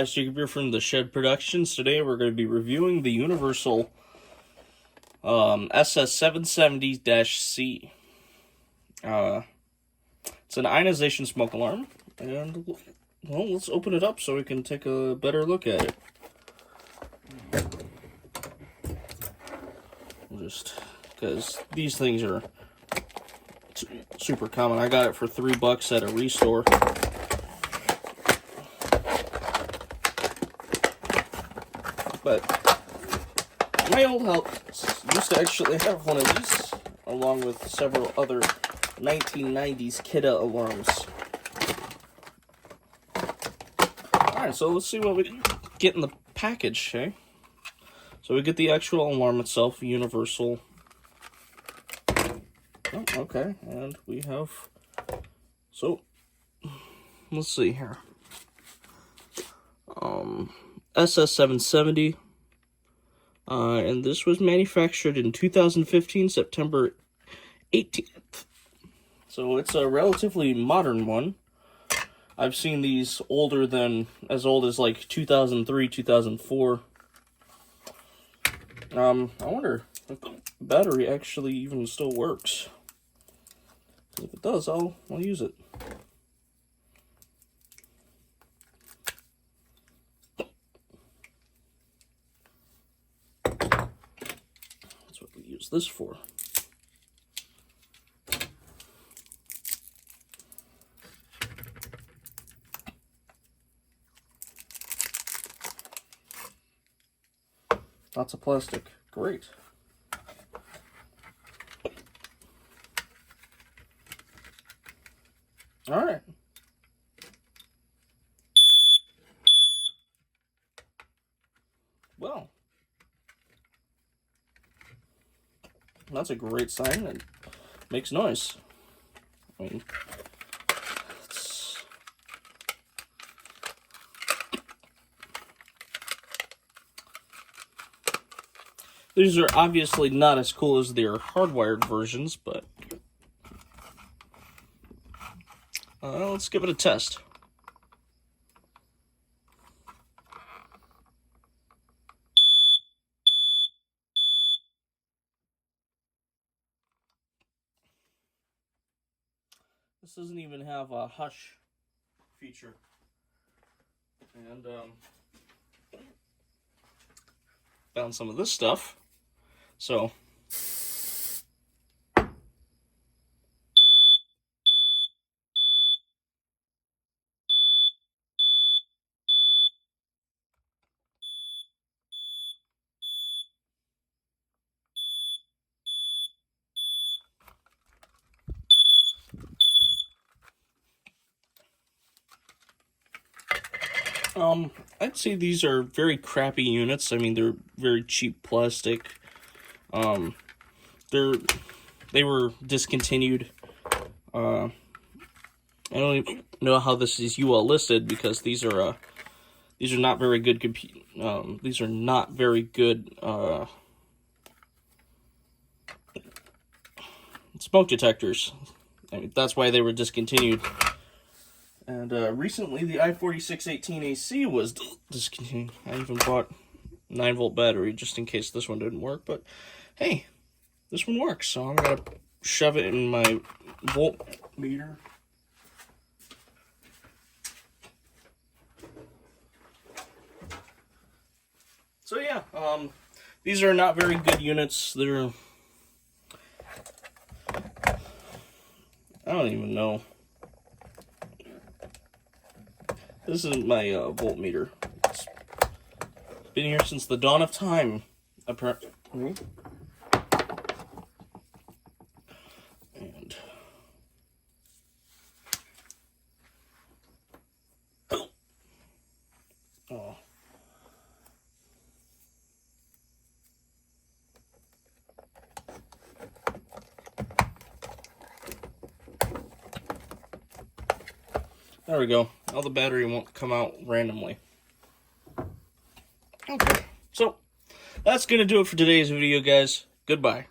guys, Jacob here from the Shed Productions. Today we're going to be reviewing the Universal SS-770-C. It's an ionization smoke alarm, and, well, let's open it up so we can take a better look at it. Just because these things are super common. I got it for $3 at a restore. But my old house used to actually have one of these, along with several other 1990s Kidda alarms. Alright, so let's see what we get in the package, okay? So we get the actual alarm itself, universal. Oh, okay, and we have... So, let's see here. SS-770, and this was manufactured in 2015, September 18th. So it's a relatively modern one. I've seen these older than, as old as like 2003, 2004. I wonder if the battery actually even still works. If it does, I'll use it. That's what we use this for. Lots of plastic. Great. All right. Well, that's a great sign. It makes noise. I mean, these are obviously not as cool as their hardwired versions, but let's give it a test. This doesn't even have a hush feature. And found some of this stuff. So I'd say these are very crappy units. I mean, they're very cheap plastic. They were discontinued. I don't even know how this is UL listed because these are not very good these are not very good smoke detectors. I mean, that's why they were discontinued. And recently, the i4618AC was discontinued. I even bought 9-volt battery just in case this one didn't work. But hey, this one works, so I'm gonna shove it in my volt meter. So yeah, these are not very good units. They're, I don't even know. This is my voltmeter. It's been here since the dawn of time, apparently. And oh. There we go. Now the battery won't come out randomly. Okay, so that's going to do it for today's video, guys. Goodbye.